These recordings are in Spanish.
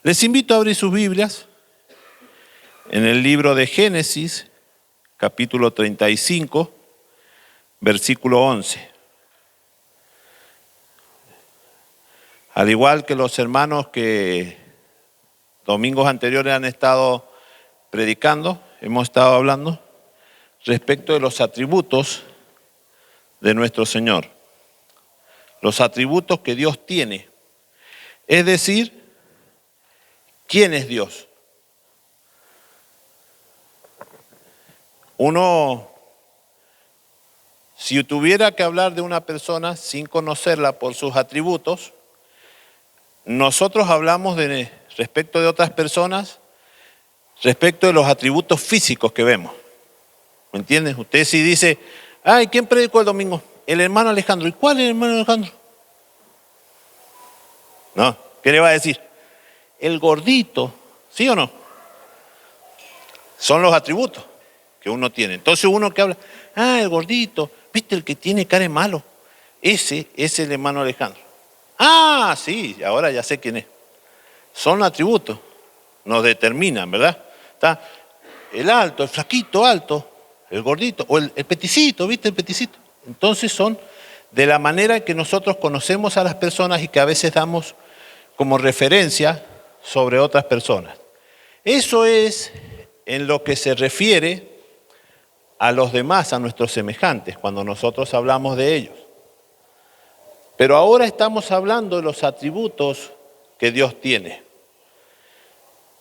Les invito a abrir sus Biblias en el libro de Génesis, capítulo 35, versículo 11. Al igual que los hermanos que domingos anteriores han estado predicando, hemos estado hablando respecto de los atributos de nuestro Señor. Los atributos que Dios tiene. Es decir, ¿quién es Dios? Uno, si tuviera que hablar de una persona sin conocerla por sus atributos, nosotros hablamos respecto de otras personas, respecto de los atributos físicos que vemos. ¿Me entienden? Usted si dice, ay, ¿quién predicó el domingo? El hermano Alejandro. ¿Y cuál es el hermano Alejandro? No, ¿qué le va a decir? El gordito, ¿sí o no? Son los atributos que uno tiene. Entonces uno que habla, el gordito, ¿viste el que tiene cara de malo? Ese es el hermano Alejandro. Ah, sí, ahora ya sé quién es. Son atributos, nos determinan, ¿verdad? Está el alto, el flaquito alto, el gordito, o el peticito, ¿viste el peticito? Entonces son de la manera que nosotros conocemos a las personas y que a veces damos como referencia sobre otras personas. Eso es en lo que se refiere a los demás, a nuestros semejantes, cuando nosotros hablamos de ellos. Pero ahora estamos hablando de los atributos que Dios tiene.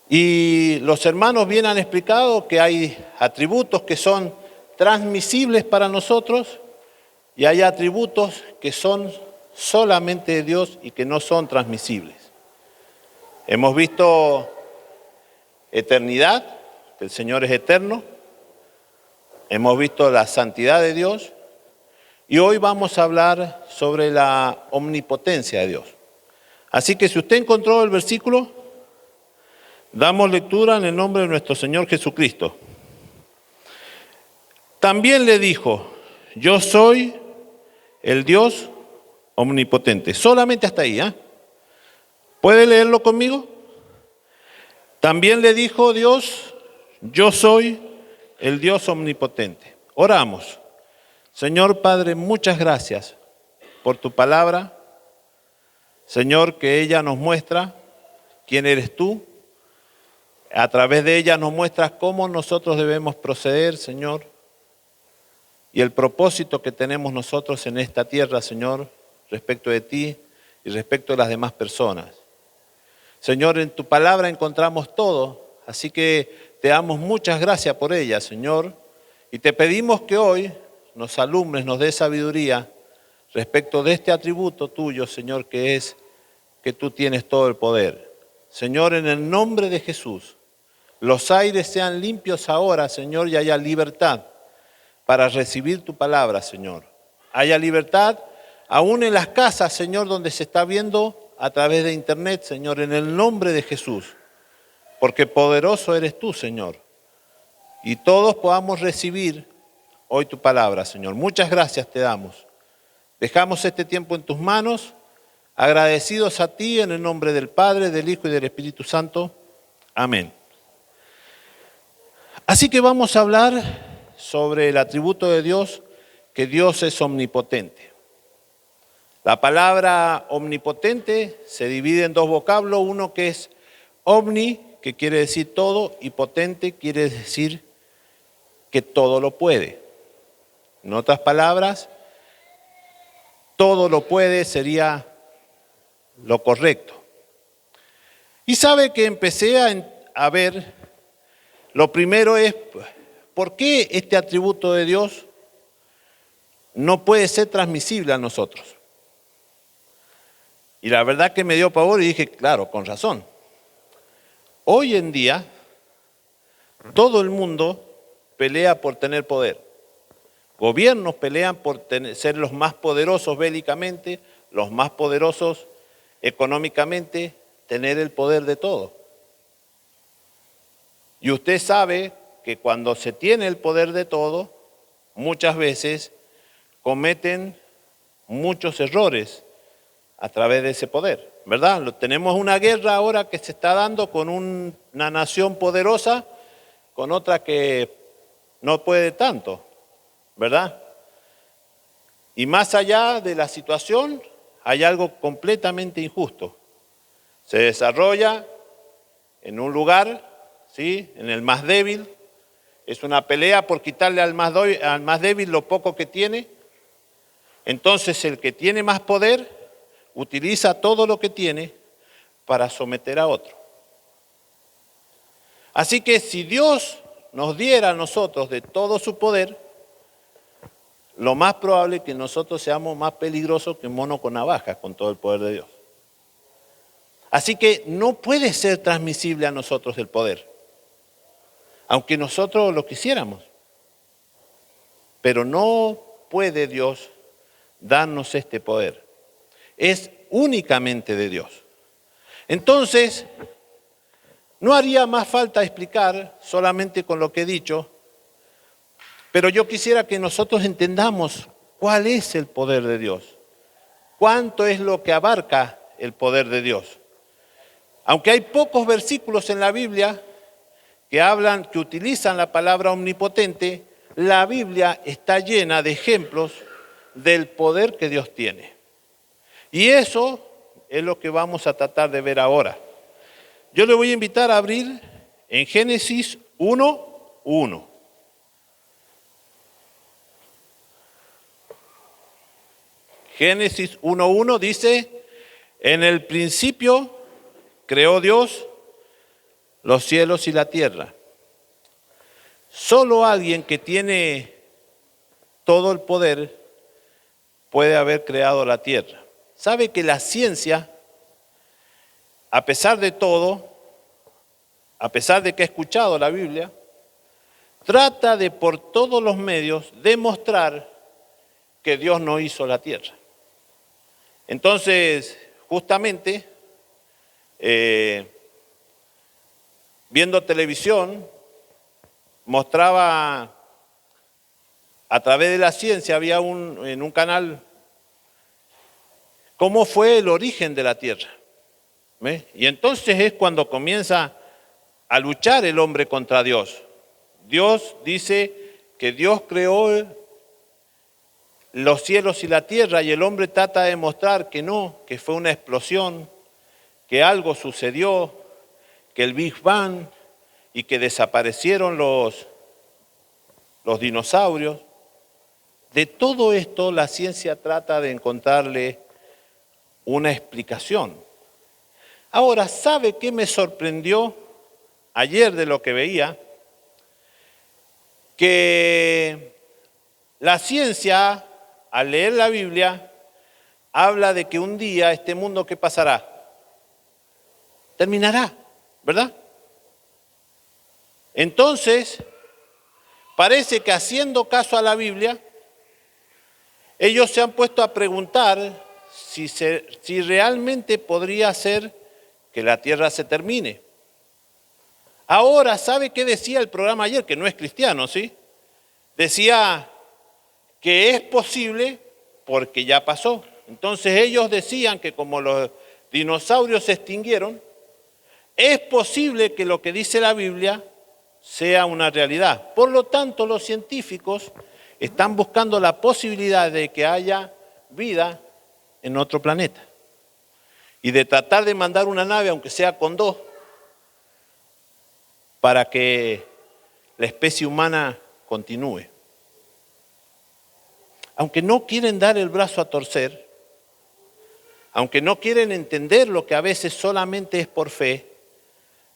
Y los hermanos bien han explicado que hay atributos que son transmisibles para nosotros y hay atributos que son solamente de Dios y que no son transmisibles. Hemos visto eternidad, que el Señor es eterno. Hemos visto la santidad de Dios. Y hoy vamos a hablar sobre la omnipotencia de Dios. Así que si usted encontró el versículo, damos lectura en el nombre de nuestro Señor Jesucristo. También le dijo, yo soy el Dios omnipotente. Solamente hasta ahí, ¿eh? ¿Puede leerlo conmigo? También le dijo Dios, yo soy el Dios omnipotente. Oramos. Señor Padre, muchas gracias por tu palabra. Señor, que ella nos muestra quién eres tú. A través de ella nos muestras cómo nosotros debemos proceder, Señor. Y el propósito que tenemos nosotros en esta tierra, Señor, respecto de ti y respecto de las demás personas. Señor, en tu palabra encontramos todo, así que te damos muchas gracias por ella, Señor. Y te pedimos que hoy nos alumbres, nos dé sabiduría respecto de este atributo tuyo, Señor, que es que tú tienes todo el poder. Señor, en el nombre de Jesús, los aires sean limpios ahora, Señor, y haya libertad para recibir tu palabra, Señor. Haya libertad aún en las casas, Señor, donde se está viendo a través de internet, Señor, en el nombre de Jesús. Porque poderoso eres tú, Señor. Y todos podamos recibir hoy tu palabra, Señor. Muchas gracias te damos. Dejamos este tiempo en tus manos, agradecidos a ti en el nombre del Padre, del Hijo y del Espíritu Santo. Amén. Así que vamos a hablar sobre el atributo de Dios, que Dios es omnipotente. La palabra omnipotente se divide en dos vocablos, uno que es omni, que quiere decir todo, y potente quiere decir que todo lo puede. En otras palabras, todo lo puede sería lo correcto. Y sabe que empecé a ver, lo primero es, ¿por qué este atributo de Dios no puede ser transmisible a nosotros? Y la verdad que me dio pavor y dije, claro, con razón. Hoy en día, todo el mundo pelea por tener poder. Gobiernos pelean por ser los más poderosos bélicamente, los más poderosos económicamente, tener el poder de todo. Y usted sabe que cuando se tiene el poder de todo, muchas veces cometen muchos errores a través de ese poder. ¿verdad? Tenemos una guerra ahora que se está dando con una nación poderosa, con otra que no puede tanto, ¿verdad? Y más allá de la situación, hay algo completamente injusto. Se desarrolla en un lugar, ¿sí?, en el más débil. Es una pelea por quitarle al más débil lo poco que tiene. Entonces el que tiene más poder utiliza todo lo que tiene para someter a otro. Así que si Dios nos diera a nosotros de todo su poder, lo más probable es que nosotros seamos más peligrosos que un mono con navaja con todo el poder de Dios. Así que no puede ser transmisible a nosotros el poder, aunque nosotros lo quisiéramos. Pero no puede Dios darnos este poder. Es únicamente de Dios. Entonces, no haría más falta explicar solamente con lo que he dicho, pero yo quisiera que nosotros entendamos cuál es el poder de Dios, cuánto es lo que abarca el poder de Dios. Aunque hay pocos versículos en la Biblia que utilizan la palabra omnipotente, la Biblia está llena de ejemplos del poder que Dios tiene. Y eso es lo que vamos a tratar de ver ahora. Yo le voy a invitar a abrir en Génesis 1:1. Génesis 1:1 dice: en el principio creó Dios los cielos y la tierra. Solo alguien que tiene todo el poder puede haber creado la tierra. ¿Sabe que la ciencia, a pesar de todo, a pesar de que ha escuchado la Biblia, trata de por todos los medios demostrar que Dios no hizo la tierra? Entonces, justamente, viendo televisión, mostraba a través de la ciencia, había en un canal, cómo fue el origen de la tierra. ¿Ve? Y entonces es cuando comienza a luchar el hombre contra Dios. Dios dice que Dios creó los cielos y la tierra y el hombre trata de demostrar que no, que fue una explosión, que algo sucedió, que el Big Bang y que desaparecieron los dinosaurios. De todo esto la ciencia trata de encontrarle una explicación. Ahora, ¿sabe qué me sorprendió ayer de lo que veía? Que la ciencia, al leer la Biblia, habla de que un día este mundo, ¿qué pasará? Terminará, ¿verdad? Entonces, parece que haciendo caso a la Biblia, ellos se han puesto a preguntar si realmente podría ser que la tierra se termine. Ahora, ¿sabe qué decía el programa ayer? Que no es cristiano, ¿sí? Decía que es posible porque ya pasó. Entonces ellos decían que como los dinosaurios se extinguieron, es posible que lo que dice la Biblia sea una realidad. Por lo tanto, los científicos están buscando la posibilidad de que haya vida en otro planeta y de tratar de mandar una nave, aunque sea con dos, para que la especie humana continúe. Aunque no quieren dar el brazo a torcer, aunque no quieren entender lo que a veces solamente es por fe,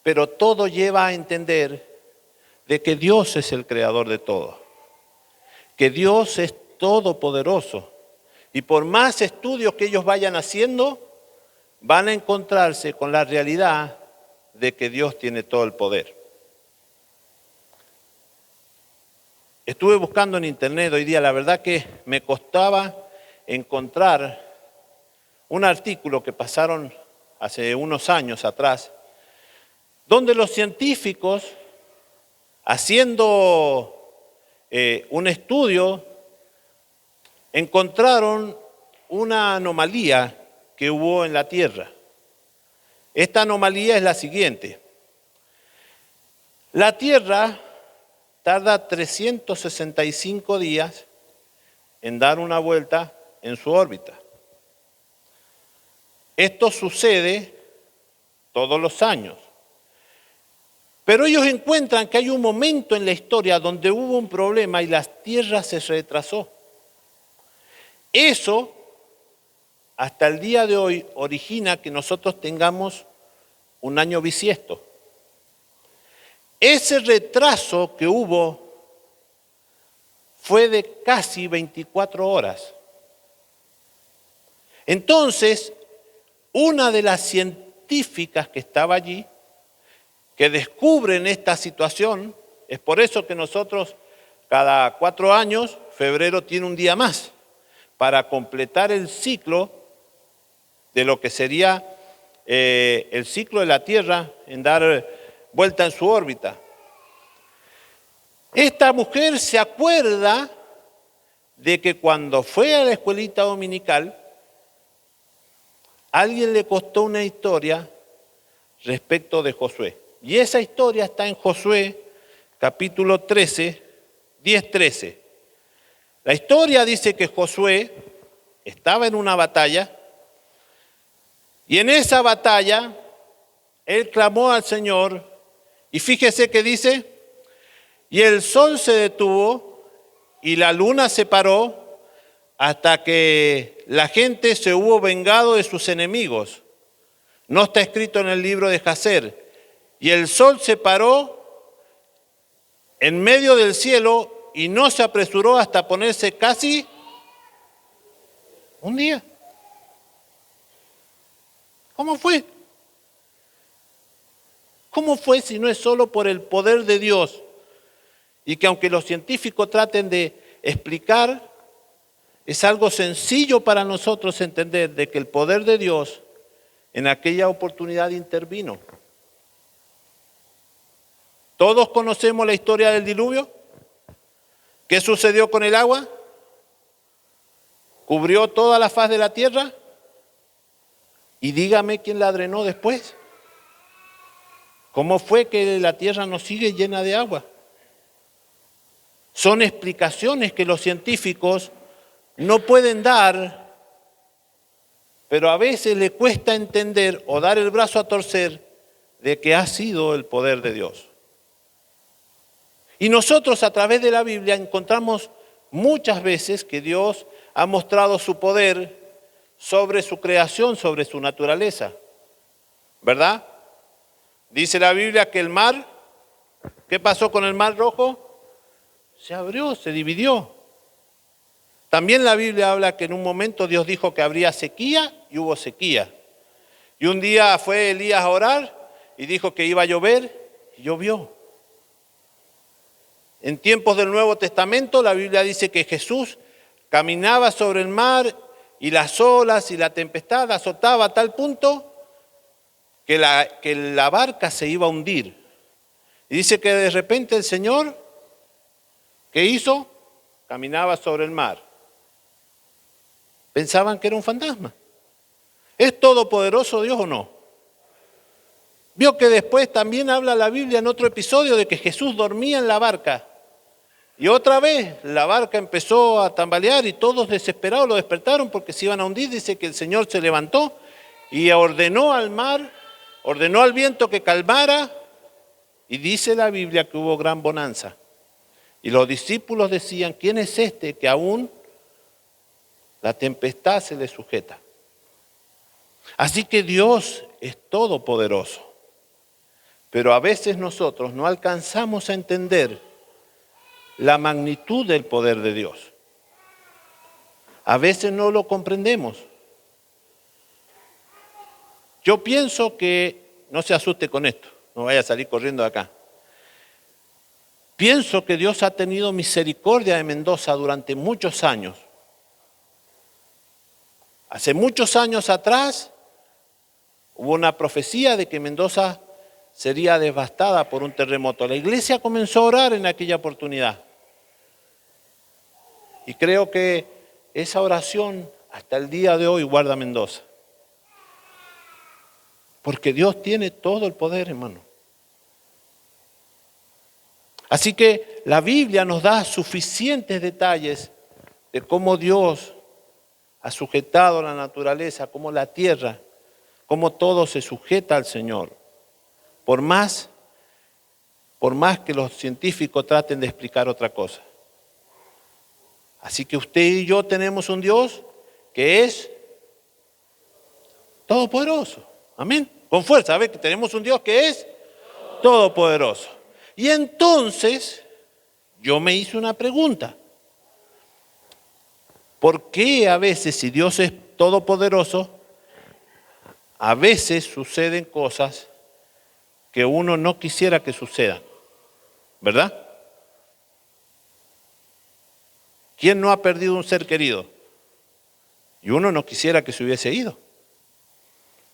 pero todo lleva a entender de que Dios es el creador de todo, que Dios es todopoderoso. Y por más estudios que ellos vayan haciendo, van a encontrarse con la realidad de que Dios tiene todo el poder. Estuve buscando en internet hoy día, la verdad que me costaba encontrar un artículo que pasaron hace unos años atrás, donde los científicos, haciendo un estudio, encontraron una anomalía que hubo en la Tierra. Esta anomalía es la siguiente. La Tierra tarda 365 días en dar una vuelta en su órbita. Esto sucede todos los años. Pero ellos encuentran que hay un momento en la historia donde hubo un problema y la Tierra se retrasó. Eso, hasta el día de hoy, origina que nosotros tengamos un año bisiesto. Ese retraso que hubo fue de casi 24 horas. Entonces, una de las científicas que estaba allí, que descubren esta situación, es por eso que nosotros cada 4 años, febrero tiene un día más, para completar el ciclo de lo que sería el ciclo de la Tierra en dar vuelta en su órbita. Esta mujer se acuerda de que cuando fue a la escuelita dominical, alguien le contó una historia respecto de Josué. Y esa historia está en Josué, capítulo 13, 10-13. La historia dice que Josué estaba en una batalla y en esa batalla él clamó al Señor y fíjese que dice, y el sol se detuvo y la luna se paró hasta que la gente se hubo vengado de sus enemigos. No está escrito en el libro de Jacer. Y el sol se paró en medio del cielo y no se apresuró hasta ponerse casi un día. ¿Cómo fue? ¿Cómo fue si no es solo por el poder de Dios? Y que aunque los científicos traten de explicar, es algo sencillo para nosotros entender de que el poder de Dios en aquella oportunidad intervino. Todos conocemos la historia del diluvio. ¿Qué sucedió con el agua? ¿Cubrió toda la faz de la tierra? Y dígame quién la drenó después. ¿Cómo fue que la tierra no sigue llena de agua? Son explicaciones que los científicos no pueden dar, pero a veces le cuesta entender o dar el brazo a torcer de que ha sido el poder de Dios. Y nosotros a través de la Biblia encontramos muchas veces que Dios ha mostrado su poder sobre su creación, sobre su naturaleza. ¿Verdad? Dice la Biblia que el mar, ¿qué pasó con el mar rojo? Se abrió, se dividió. También la Biblia habla que en un momento Dios dijo que habría sequía y hubo sequía. Y un día fue Elías a orar y dijo que iba a llover y llovió. En tiempos del Nuevo Testamento la Biblia dice que Jesús caminaba sobre el mar y las olas y la tempestad azotaba a tal punto que la barca se iba a hundir. Y dice que de repente el Señor, ¿qué hizo? Caminaba sobre el mar. Pensaban que era un fantasma. ¿Es todopoderoso Dios o no? Vio que después también habla la Biblia en otro episodio de que Jesús dormía en la barca. Y otra vez la barca empezó a tambalear y todos desesperados lo despertaron porque se iban a hundir. Dice que el Señor se levantó y ordenó al mar, ordenó al viento que calmara y dice la Biblia que hubo gran bonanza. Y los discípulos decían, ¿quién es este que aún la tempestad se le sujeta? Así que Dios es todopoderoso. Pero a veces nosotros no alcanzamos a entender la magnitud del poder de Dios. A veces no lo comprendemos. Yo pienso que, no se asuste con esto, no vaya a salir corriendo de acá. Pienso que Dios ha tenido misericordia de Mendoza durante muchos años. Hace muchos años atrás hubo una profecía de que Mendoza sería devastada por un terremoto. La iglesia comenzó a orar en aquella oportunidad. Y creo que esa oración hasta el día de hoy guarda Mendoza. Porque Dios tiene todo el poder, hermano. Así que la Biblia nos da suficientes detalles de cómo Dios ha sujetado la naturaleza, cómo la tierra, cómo todo se sujeta al Señor. Por más que los científicos traten de explicar otra cosa. Así que usted y yo tenemos un Dios que es todopoderoso. Amén. Con fuerza, a ver que tenemos un Dios que es todopoderoso. Y entonces yo me hice una pregunta. ¿Por qué a veces, si Dios es todopoderoso, a veces suceden cosas que uno no quisiera que sucedan? ¿Verdad? ¿Quién no ha perdido un ser querido? Y uno no quisiera que se hubiese ido.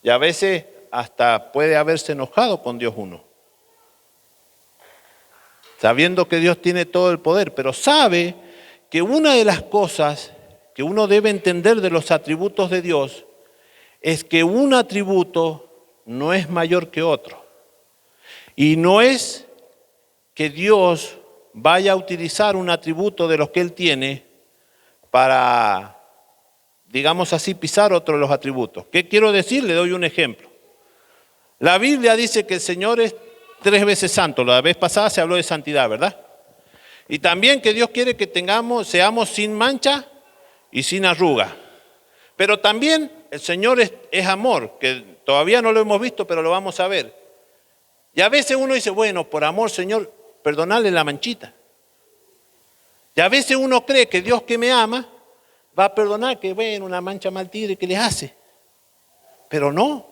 Y a veces hasta puede haberse enojado con Dios uno. Sabiendo que Dios tiene todo el poder, pero sabe que una de las cosas que uno debe entender de los atributos de Dios es que un atributo no es mayor que otro. Y no es que Dios vaya a utilizar un atributo de los que Él tiene para, digamos así, pisar otro de los atributos. ¿Qué quiero decir? Le doy un ejemplo. La Biblia dice que el Señor es 3 veces santo. La vez pasada se habló de santidad, ¿verdad? Y también que Dios quiere que seamos sin mancha y sin arruga. Pero también el Señor es amor, que todavía no lo hemos visto, pero lo vamos a ver. Y a veces uno dice, bueno, por amor, Señor, perdonarle la manchita. Y a veces uno cree que Dios que me ama va a perdonar que, bueno, una mancha mal tigre que le hace. Pero no,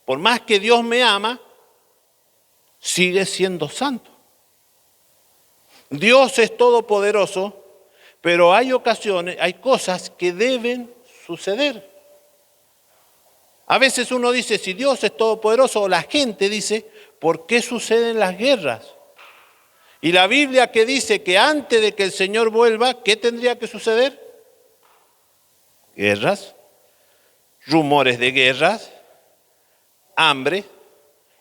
por más que Dios me ama, sigue siendo santo. Dios es todopoderoso, pero hay ocasiones, hay cosas que deben suceder. A veces uno dice, si Dios es todopoderoso, o la gente dice, ¿por qué suceden las guerras? Y la Biblia que dice que antes de que el Señor vuelva, ¿qué tendría que suceder? Guerras, rumores de guerras, hambre.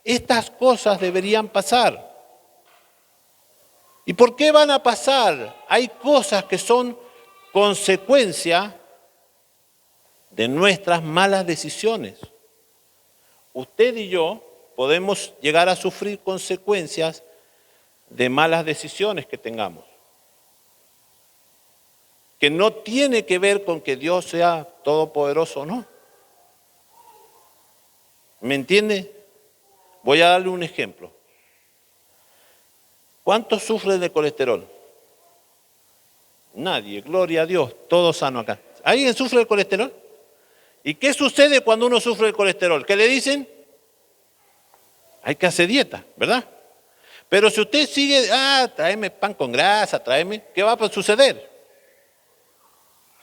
Estas cosas deberían pasar. ¿Y por qué van a pasar? Hay cosas que son consecuencia de nuestras malas decisiones. Usted y yo podemos llegar a sufrir consecuencias de malas decisiones que tengamos. Que no tiene que ver con que Dios sea todopoderoso o no. ¿Me entiende? Voy a darle un ejemplo. ¿Cuántos sufren de colesterol? Nadie, gloria a Dios, todo sano acá. ¿Alguien sufre de colesterol? ¿Y qué sucede cuando uno sufre de colesterol? ¿Qué le dicen? Hay que hacer dieta, ¿verdad? Pero si usted sigue, tráeme pan con grasa, ¿qué va a suceder?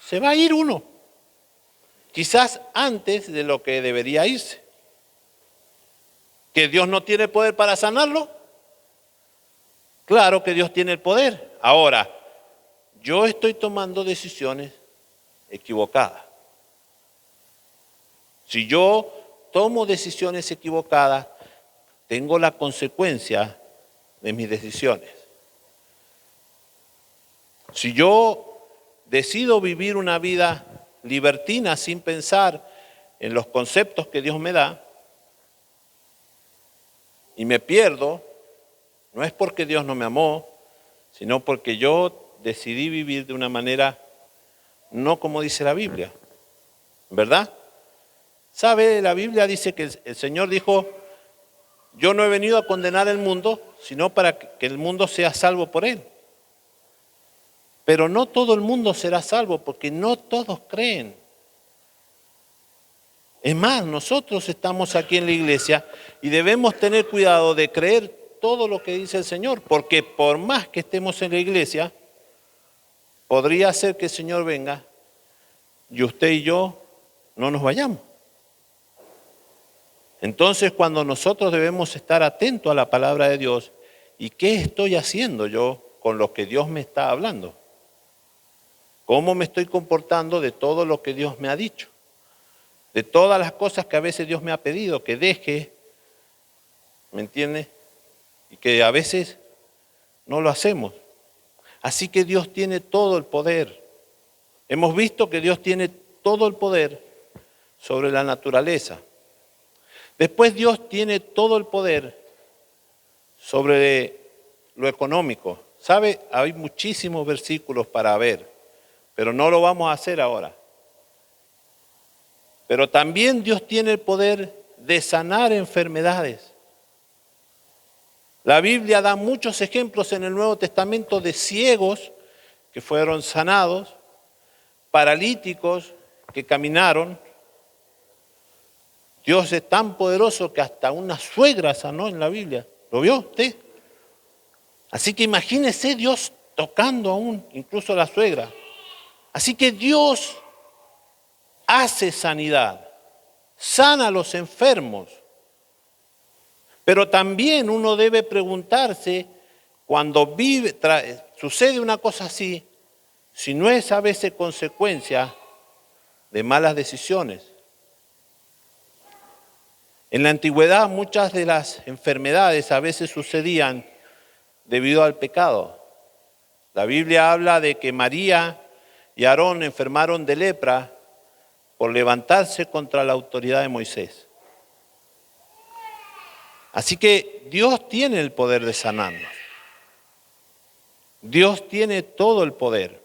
Se va a ir uno. Quizás antes de lo que debería irse. ¿Que Dios no tiene poder para sanarlo? Claro que Dios tiene el poder. Ahora, yo estoy tomando decisiones equivocadas. Si yo tomo decisiones equivocadas, tengo la consecuencia de mis decisiones. Si yo decido vivir una vida libertina sin pensar en los conceptos que Dios me da y me pierdo, no es porque Dios no me amó, sino porque yo decidí vivir de una manera no como dice la Biblia, ¿verdad? ¿Sabe? La Biblia dice que el Señor dijo, yo no he venido a condenar el mundo, sino para que el mundo sea salvo por Él. Pero no todo el mundo será salvo, porque no todos creen. Es más, nosotros estamos aquí en la iglesia y debemos tener cuidado de creer todo lo que dice el Señor, porque por más que estemos en la iglesia, podría ser que el Señor venga y usted y yo no nos vayamos. Entonces, cuando nosotros debemos estar atentos a la palabra de Dios, ¿y qué estoy haciendo yo con lo que Dios me está hablando? ¿Cómo me estoy comportando de todo lo que Dios me ha dicho? De todas las cosas que a veces Dios me ha pedido que deje ¿me entiende? Y que a veces no lo hacemos. Así que Dios tiene todo el poder. Hemos visto que Dios tiene todo el poder sobre la naturaleza. Después Dios tiene todo el poder sobre lo económico. ¿Sabe? Hay muchísimos versículos para ver, pero no lo vamos a hacer ahora. Pero también Dios tiene el poder de sanar enfermedades. La Biblia da muchos ejemplos en el Nuevo Testamento de ciegos que fueron sanados, paralíticos que caminaron. Dios es tan poderoso que hasta una suegra sanó en la Biblia. ¿Lo vio usted? Así que imagínese Dios tocando aún, incluso a la suegra. Así que Dios hace sanidad, sana a los enfermos. Pero también uno debe preguntarse, cuando sucede una cosa así, si no es a veces consecuencia de malas decisiones. En la antigüedad muchas de las enfermedades a veces sucedían debido al pecado. La Biblia habla de que María y Aarón enfermaron de lepra por levantarse contra la autoridad de Moisés. Así que Dios tiene el poder de sanarnos. Dios tiene todo el poder.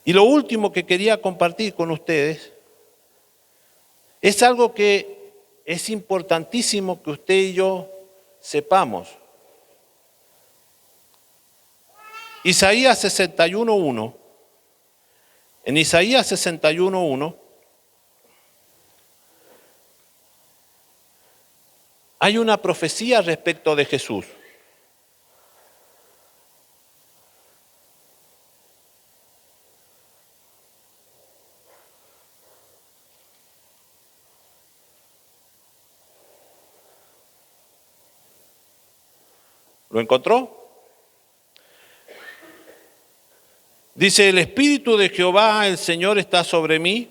Y lo último que quería compartir con ustedes es algo que es importantísimo que usted y yo sepamos. Isaías 61:1. En Isaías 61:1 hay una profecía respecto de Jesús. ¿Lo encontró? Dice, el Espíritu de Jehová, el Señor, está sobre mí,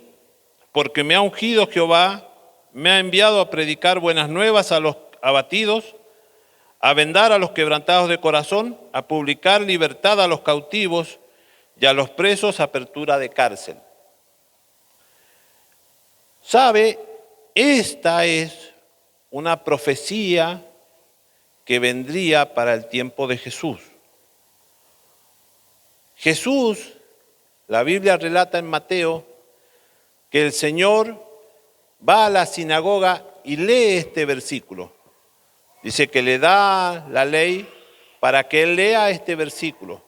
porque me ha ungido Jehová, me ha enviado a predicar buenas nuevas a los abatidos, a vendar a los quebrantados de corazón, a publicar libertad a los cautivos y a los presos apertura de cárcel. ¿Sabe? Esta es una profecía que vendría para el tiempo de Jesús. Jesús, la Biblia relata en Mateo, que el Señor va a la sinagoga y lee este versículo. Dice que le da la ley para que él lea este versículo.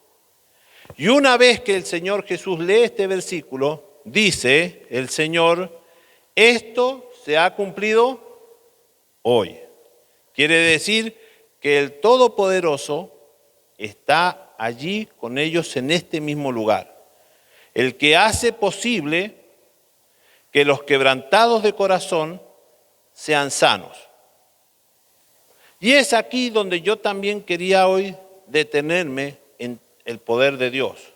Y una vez que el Señor Jesús lee este versículo, dice el Señor, esto se ha cumplido hoy. Quiere decir que el Todopoderoso está allí con ellos en este mismo lugar. El que hace posible que los quebrantados de corazón sean sanos. Y es aquí donde yo también quería hoy detenerme en el poder de Dios.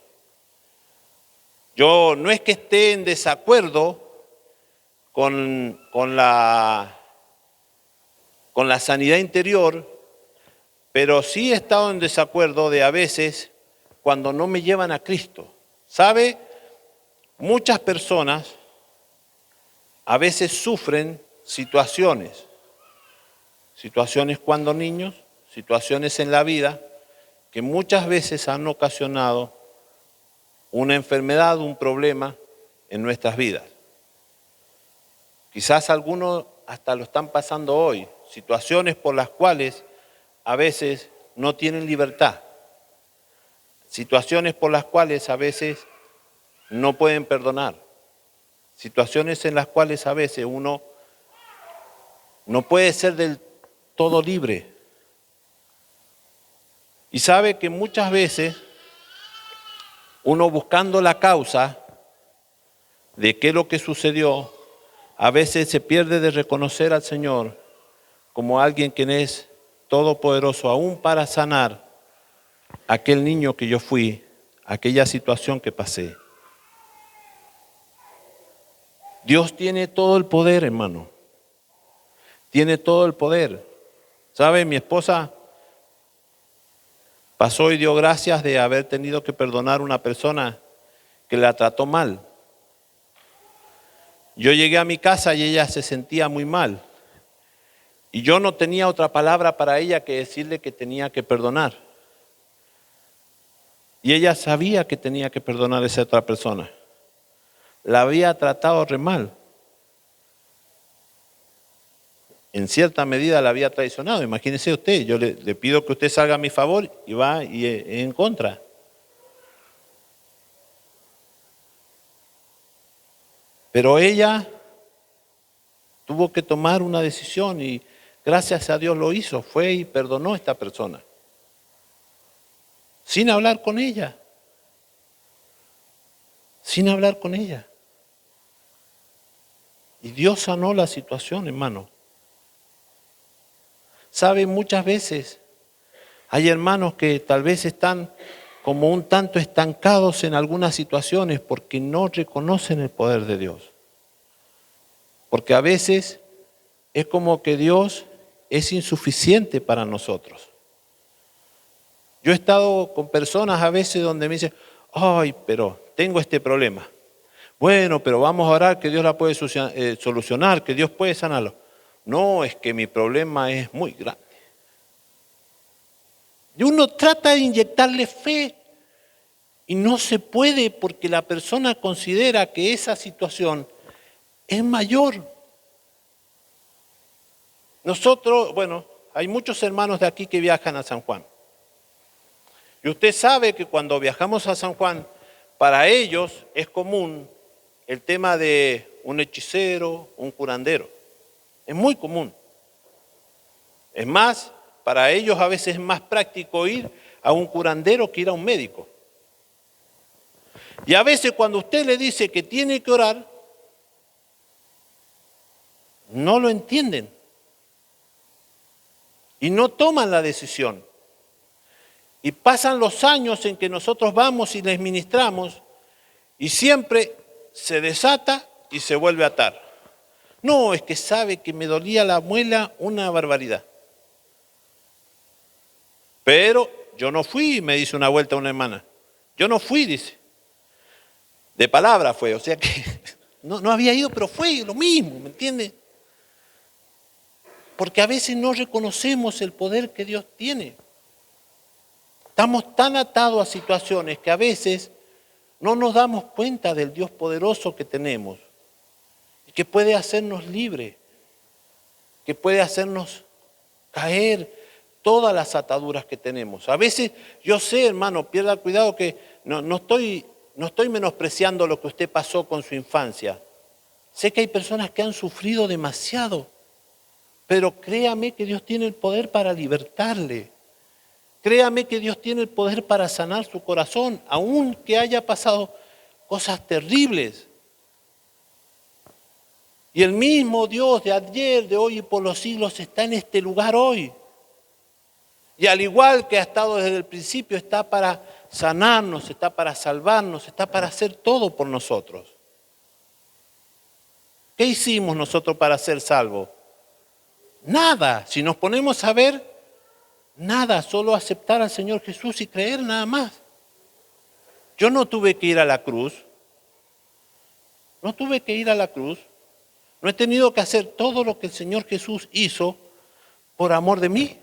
Yo no es que esté en desacuerdo con la sanidad interior, pero sí he estado en desacuerdo de a veces cuando no me llevan a Cristo. ¿Sabe? Muchas personas a veces sufren situaciones cuando niños, situaciones en la vida, que muchas veces han ocasionado una enfermedad, un problema en nuestras vidas. Quizás algunos hasta lo están pasando hoy, situaciones por las cuales a veces no tienen libertad, situaciones por las cuales a veces no pueden perdonar, situaciones en las cuales a veces uno no puede ser del todo libre. Y sabe que muchas veces uno buscando la causa de qué es lo que sucedió, a veces se pierde de reconocer al Señor como alguien quien es todopoderoso, aún para sanar aquel niño que yo fui, aquella situación que pasé. Dios tiene todo el poder, hermano. Tiene todo el poder. ¿Sabe? Mi esposa pasó y dio gracias de haber tenido que perdonar a una persona que la trató mal. Yo llegué a mi casa y ella se sentía muy mal. Y yo no tenía otra palabra para ella que decirle que tenía que perdonar. Y ella sabía que tenía que perdonar a esa otra persona. La había tratado re mal. En cierta medida la había traicionado. Imagínese usted, yo le pido que usted salga a mi favor y va y en contra. Pero ella tuvo que tomar una decisión y gracias a Dios lo hizo. Fue y perdonó a esta persona. Sin hablar con ella. Sin hablar con ella. Y Dios sanó la situación, hermano. Sabe, muchas veces hay hermanos que tal vez están como un tanto estancados en algunas situaciones porque no reconocen el poder de Dios. Porque a veces es como que Dios es insuficiente para nosotros. Yo he estado con personas a veces donde me dicen, ay, pero tengo este problema. Bueno, pero vamos a orar que Dios la puede solucionar, que Dios puede sanarlo. No, es que mi problema es muy grande. Y uno trata de inyectarle fe y no se puede porque la persona considera que esa situación es mayor. Nosotros, bueno, hay muchos hermanos de aquí que viajan a San Juan. Y usted sabe que cuando viajamos a San Juan, para ellos es común el tema de un hechicero, un curandero. Es muy común. Es más, para ellos a veces es más práctico ir a un curandero que ir a un médico. Y a veces cuando usted le dice que tiene que orar, no lo entienden. Y no toman la decisión. Y pasan los años en que nosotros vamos y les ministramos y siempre se desata y se vuelve a atar. No, es que sabe que me dolía la muela una barbaridad. Pero yo no fui, me dice una vuelta una hermana. Yo no fui, dice. De palabra fue, o sea que no había ido, pero fue lo mismo, ¿me entiende? Porque a veces no reconocemos el poder que Dios tiene. Estamos tan atados a situaciones que a veces no nos damos cuenta del Dios poderoso que tenemos y que puede hacernos libres, que puede hacernos caer todas las ataduras que tenemos. A veces yo sé, hermano, pierda cuidado que no estoy menospreciando lo que usted pasó con su infancia. Sé que hay personas que han sufrido demasiado, pero créame que Dios tiene el poder para libertarle. Créame que Dios tiene el poder para sanar su corazón, aun que haya pasado cosas terribles. Y el mismo Dios de ayer, de hoy y por los siglos está en este lugar hoy. Y al igual que ha estado desde el principio, está para sanarnos, está para salvarnos, está para hacer todo por nosotros. ¿Qué hicimos nosotros para ser salvos? Nada. Si nos ponemos a ver, nada, solo aceptar al Señor Jesús y creer nada más. Yo no tuve que ir a la cruz. No tuve que ir a la cruz. No he tenido que hacer todo lo que el Señor Jesús hizo por amor de mí.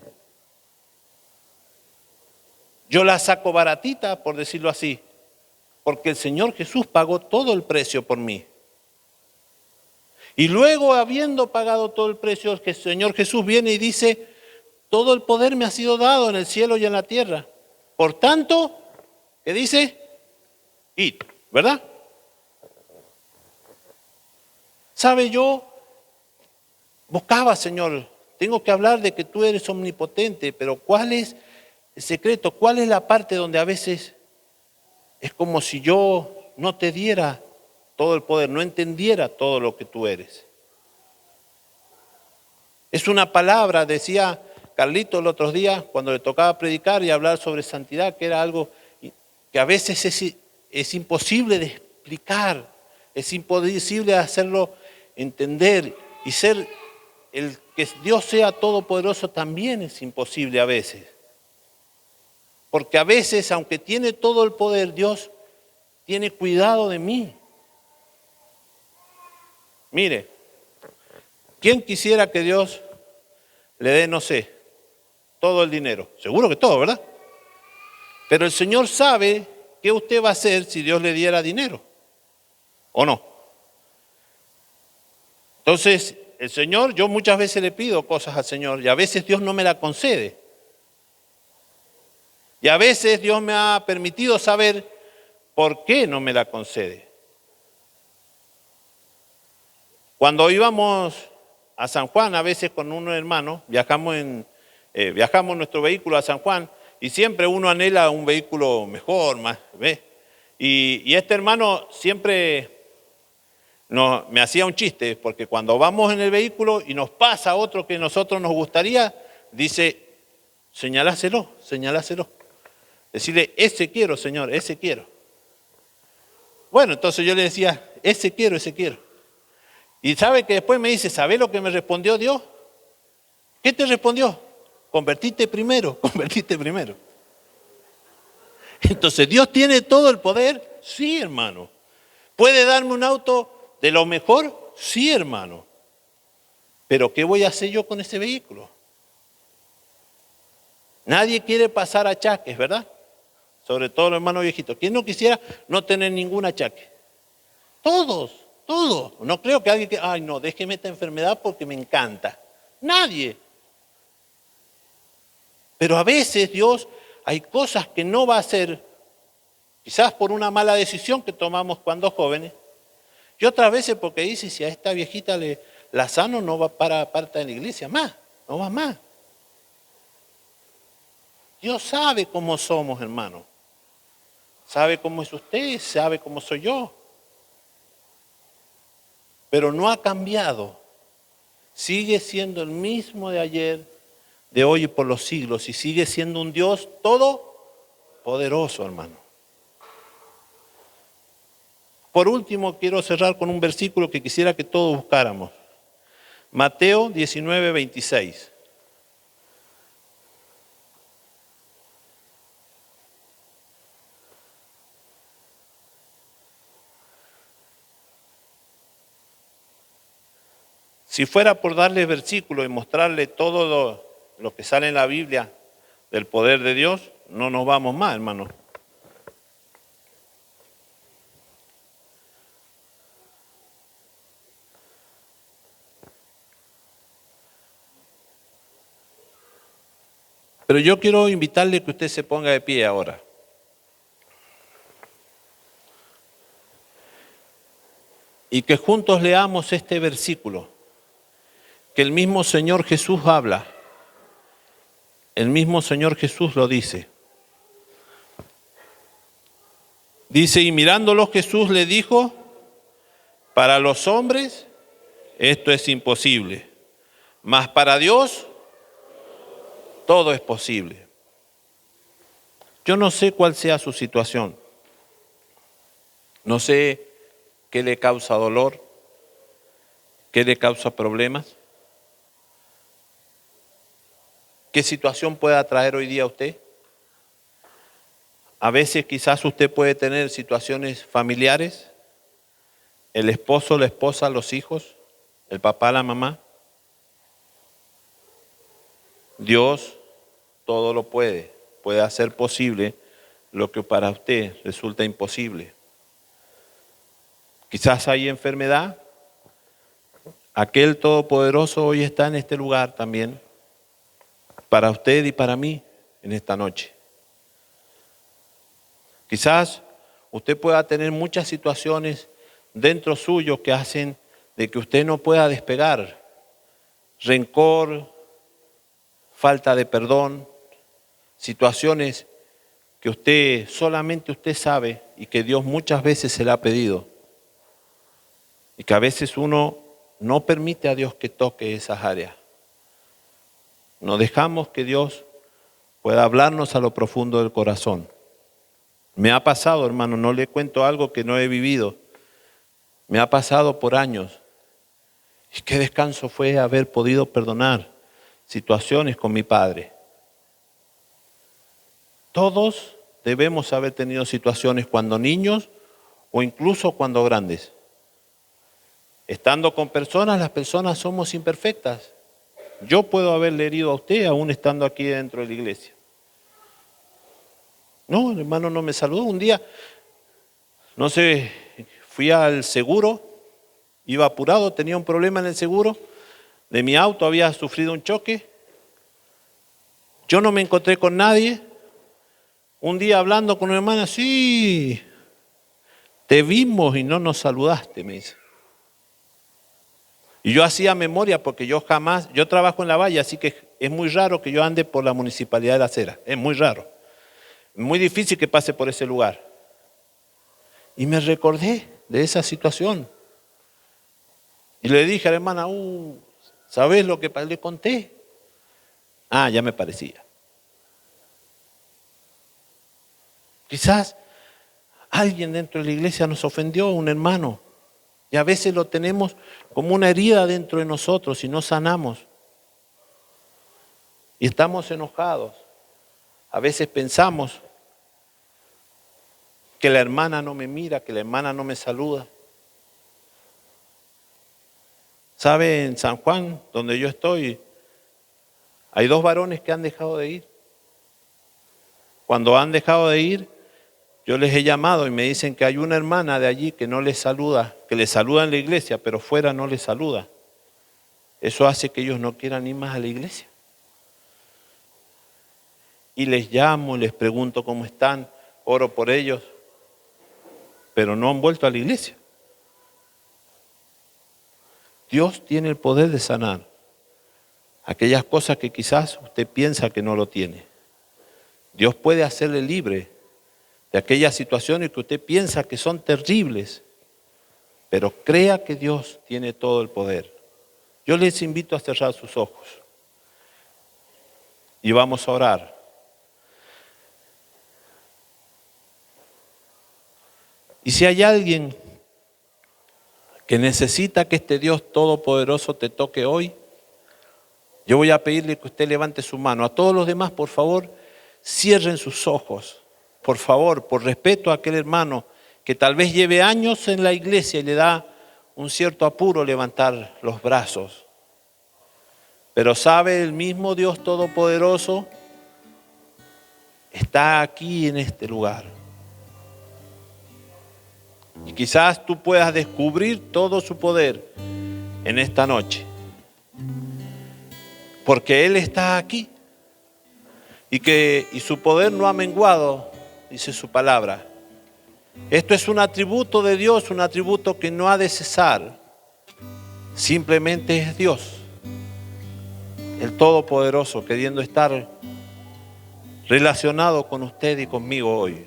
Yo la saco baratita, por decirlo así, porque el Señor Jesús pagó todo el precio por mí. Y luego, habiendo pagado todo el precio, que el Señor Jesús viene y dice, todo el poder me ha sido dado en el cielo y en la tierra. Por tanto, ¿qué dice? Id, ¿verdad? ¿Sabe? Yo buscaba, Señor, tengo que hablar de que tú eres omnipotente, pero ¿cuál es el secreto? ¿Cuál es la parte donde a veces es como si yo no te diera todo el poder, no entendiera todo lo que tú eres? Es una palabra, decía Carlito el otro día, cuando le tocaba predicar y hablar sobre santidad, que era algo que a veces es imposible de explicar, es imposible hacerlo entender y ser el que Dios sea todopoderoso también es imposible a veces. Porque a veces, aunque tiene todo el poder, Dios tiene cuidado de mí. Mire, ¿quién quisiera que Dios le dé, no sé, todo el dinero? Seguro que todo, ¿verdad? Pero el Señor sabe qué usted va a hacer si Dios le diera dinero, ¿o no? Entonces, el Señor, yo muchas veces le pido cosas al Señor y a veces Dios no me la concede. Y a veces Dios me ha permitido saber por qué no me la concede. Cuando íbamos a San Juan, a veces con unos hermanos, viajamos en nuestro vehículo a San Juan y siempre uno anhela un vehículo mejor, más, ¿ves? Y este hermano siempre me hacía un chiste, porque cuando vamos en el vehículo y nos pasa otro que a nosotros nos gustaría, dice, señaláselo. Decirle, ese quiero, Señor, ese quiero. Bueno, entonces yo le decía, ese quiero. Y sabe que después me dice, ¿sabe lo que me respondió Dios? ¿Qué te respondió? Convertite primero. Entonces, ¿Dios tiene todo el poder? Sí, hermano. ¿Puede darme un auto de lo mejor? Sí, hermano. Pero ¿qué voy a hacer yo con ese vehículo? Nadie quiere pasar achaques, ¿verdad? Sobre todo los hermanos viejitos. ¿Quién no quisiera no tener ningún achaque? Todos. No creo que alguien que, ay no, déjeme esta enfermedad porque me encanta. Nadie. Pero a veces Dios, hay cosas que no va a hacer, quizás por una mala decisión que tomamos cuando jóvenes, y otras veces porque dice, si a esta viejita la sano, no va para parte de la iglesia más, no va más. Dios sabe cómo somos, hermano. Sabe cómo es usted, sabe cómo soy yo. Pero no ha cambiado. Sigue siendo el mismo de ayer, de hoy y por los siglos. Y sigue siendo un Dios todopoderoso, hermano. Por último, quiero cerrar con un versículo que quisiera que todos buscáramos. Mateo 19, 26. Si fuera por darle versículos y mostrarle todo lo que sale en la Biblia del poder de Dios, no nos vamos más, hermano. Pero yo quiero invitarle que usted se ponga de pie ahora. Y que juntos leamos este versículo. Que el mismo Señor Jesús habla, el mismo Señor Jesús lo dice. Dice, y mirándolo Jesús le dijo, para los hombres esto es imposible, mas para Dios todo es posible. Yo no sé cuál sea su situación, no sé qué le causa dolor, qué le causa problemas. ¿Qué situación puede atraer hoy día a usted? A veces quizás usted puede tener situaciones familiares, el esposo, la esposa, los hijos, el papá, la mamá. Dios todo lo puede hacer posible lo que para usted resulta imposible. Quizás hay enfermedad, aquel todopoderoso hoy está en este lugar también. Para usted y para mí en esta noche. Quizás usted pueda tener muchas situaciones dentro suyo que hacen de que usted no pueda despegar. Rencor, falta de perdón, situaciones que solamente usted sabe y que Dios muchas veces se le ha pedido. Y que a veces uno no permite a Dios que toque esas áreas. No dejamos que Dios pueda hablarnos a lo profundo del corazón. Me ha pasado, hermano, no le cuento algo que no he vivido. Me ha pasado por años Y qué descanso fue haber podido perdonar situaciones con mi padre. Todos debemos haber tenido situaciones cuando niños o incluso cuando grandes. Estando con personas, las personas somos imperfectas. Yo puedo haberle herido a usted aún estando aquí dentro de la iglesia. No, el hermano no me saludó. Un día, no sé, fui al seguro, iba apurado, tenía un problema en el seguro de mi auto, había sufrido un choque. Yo no me encontré con nadie. Un día hablando con una hermana, sí, te vimos y no nos saludaste, me dice. Y yo hacía memoria porque yo trabajo en la valla, así que es muy raro que yo ande por la municipalidad de La Cera, es muy raro. Es muy difícil que pase por ese lugar. Y me recordé de esa situación. Y le dije a la hermana, ¿sabes lo que le conté? Ah, ya me parecía. Quizás alguien dentro de la iglesia nos ofendió, un hermano. Y a veces lo tenemos como una herida dentro de nosotros y no sanamos. Y estamos enojados. A veces pensamos que la hermana no me mira, que la hermana no me saluda. ¿Sabe? En San Juan, donde yo estoy, hay 2 varones que han dejado de ir. Cuando han dejado de ir, yo les he llamado y me dicen que hay una hermana de allí que no les saluda, que les saluda en la iglesia, pero fuera no les saluda. Eso hace que ellos no quieran ir más a la iglesia. Y les llamo, les pregunto cómo están, oro por ellos, pero no han vuelto a la iglesia. Dios tiene el poder de sanar aquellas cosas que quizás usted piensa que no lo tiene. Dios puede hacerle libre de aquellas situaciones que usted piensa que son terribles, pero crea que Dios tiene todo el poder. Yo les invito a cerrar sus ojos y vamos a orar. Y si hay alguien que necesita que este Dios todopoderoso te toque hoy, yo voy a pedirle que usted levante su mano. A todos los demás, por favor, cierren sus ojos. Por favor, por respeto a aquel hermano que tal vez lleve años en la iglesia y le da un cierto apuro levantar los brazos. Pero sabe, el mismo Dios todopoderoso está aquí en este lugar. Y quizás tú puedas descubrir todo su poder en esta noche. Porque Él está aquí. Y su poder no ha menguado, dice su palabra. Esto es un atributo de Dios, un atributo que no ha de cesar. Simplemente es Dios, el Todopoderoso, queriendo estar relacionado con usted y conmigo hoy.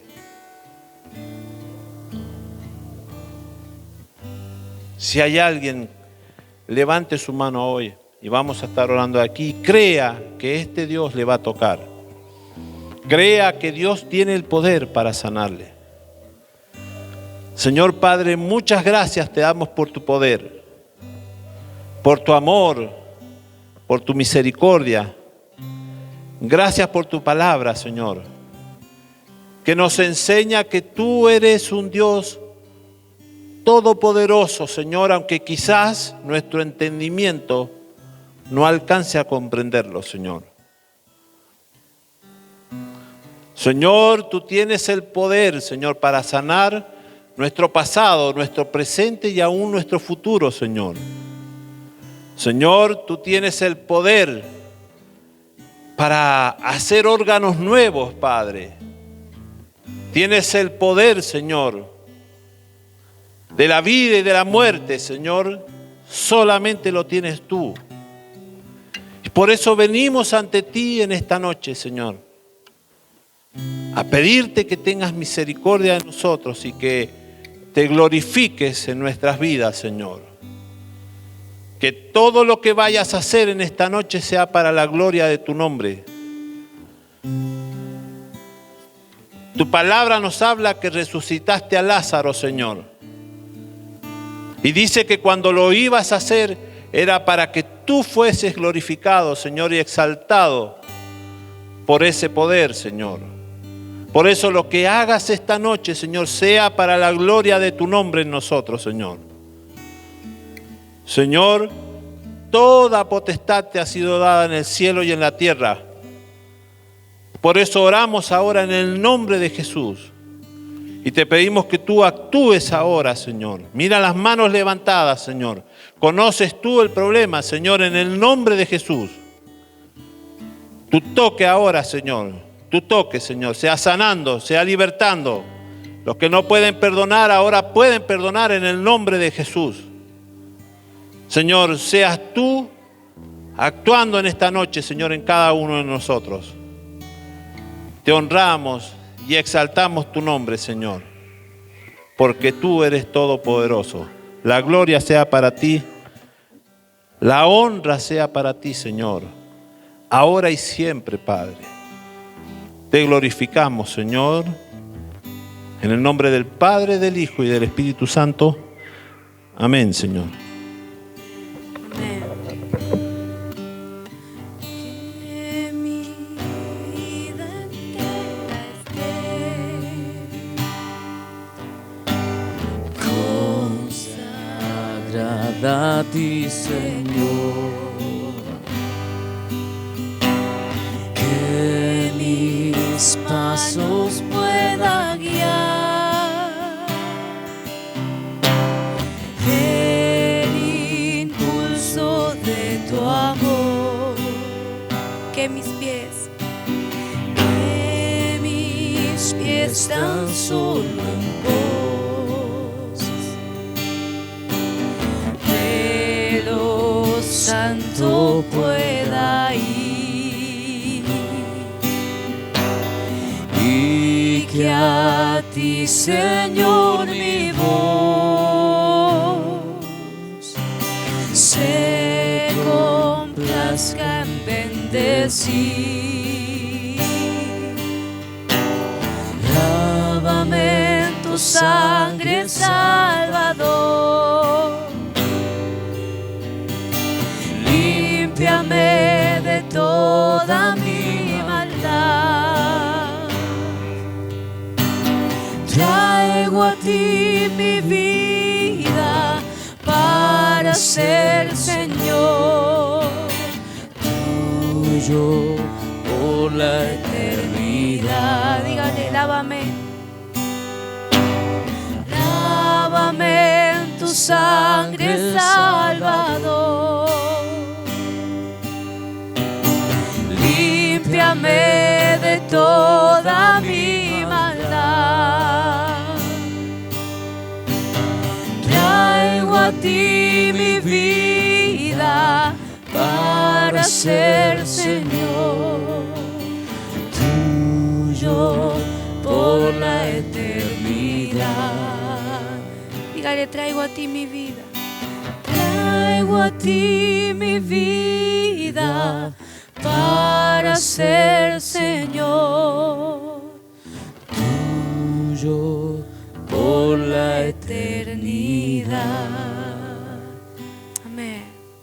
Si hay alguien, levante su mano hoy y vamos a estar orando aquí. Crea que este Dios le va a tocar. Crea que Dios tiene el poder para sanarle. Señor Padre, muchas gracias te damos por tu poder, por tu amor, por tu misericordia. Gracias por tu palabra, Señor, que nos enseña que tú eres un Dios todopoderoso, Señor, aunque quizás nuestro entendimiento no alcance a comprenderlo, Señor. Señor, tú tienes el poder, Señor, para sanar nuestro pasado, nuestro presente y aún nuestro futuro, Señor. Señor, tú tienes el poder para hacer órganos nuevos, Padre. Tienes el poder, Señor, de la vida y de la muerte, Señor. Solamente lo tienes tú. Y por eso venimos ante ti en esta noche, Señor, a pedirte que tengas misericordia de nosotros y que te glorifiques en nuestras vidas, Señor. Que todo lo que vayas a hacer en esta noche sea para la gloria de tu nombre. Tu palabra nos habla que resucitaste a Lázaro, Señor. Y dice que cuando lo ibas a hacer, era para que tú fueses glorificado, Señor, y exaltado por ese poder, Señor. Por eso lo que hagas esta noche, Señor, sea para la gloria de tu nombre en nosotros, Señor. Señor, toda potestad te ha sido dada en el cielo y en la tierra. Por eso oramos ahora en el nombre de Jesús. Y te pedimos que tú actúes ahora, Señor. Mira las manos levantadas, Señor. Conoces tú el problema, Señor, en el nombre de Jesús. Tu toque ahora, Señor. Tu toque, Señor. Sea sanando, sea libertando. Los que no pueden perdonar, ahora pueden perdonar en el nombre de Jesús. Señor, seas tú actuando en esta noche, Señor, en cada uno de nosotros. Te honramos y exaltamos tu nombre, Señor, porque tú eres todopoderoso. La gloria sea para ti, la honra sea para ti, Señor, ahora y siempre, Padre. Te glorificamos, Señor, en el nombre del Padre, del Hijo y del Espíritu Santo. Amén, Señor. A ti, Señor, que mis pasos pueda guiar el impulso de tu amor, que mis pies tan solo en vos. Santo pueda ir y que a ti, Señor, mi voz se complazca en bendecir. Lávame en tu sangre, Salvador. Límpiame de toda mi maldad. Traigo a ti mi vida para ser Señor tuyo por la eternidad. Dígale, lávame. Lávame en tu sangre, Salvador. Límpiame de toda mi maldad. Traigo a ti mi vida para ser Señor tuyo por la eternidad. Dígale, traigo a ti mi vida. Traigo a ti mi vida para ser Señor tuyo por la eternidad.